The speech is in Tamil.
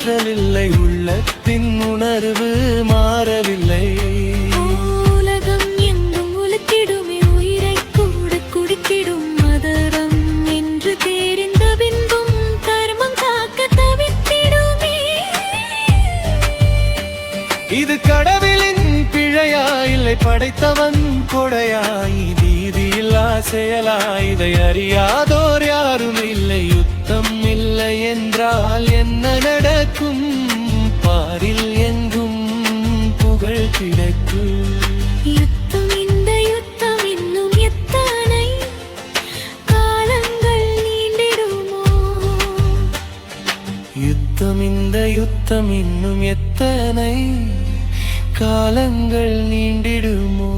மாற்றவில்லை, உள்ளத்தின் உணர்வு மாறவில்லை. உலகம் எங்கும் உலுக்கிடுமே, உயிரை கூட குடிக்கிடும் மதரம் என்று தெரிந்த பின்பும் தர்மம் காக்க தவித்திடுமே. இது கடவுளின் பிழையா, இல்லை படைத்தவன் கொடையாய், நீதியில்லா செயலா, இதை அறியாதோர் யாரும் இல்லை. யுத்தம் இல்லை என்றால் என்ன நடக்கும்? பாரில் எங்கும் புகழ் கிடைக்கும். யுத்தம், இந்த யுத்தம் இன்னும் எத்தனை காலங்கள் நீண்டிடுமோ? யுத்தம், இந்த யுத்தம் இன்னும் எத்தனை காலங்கள் நீண்டிடுமோ?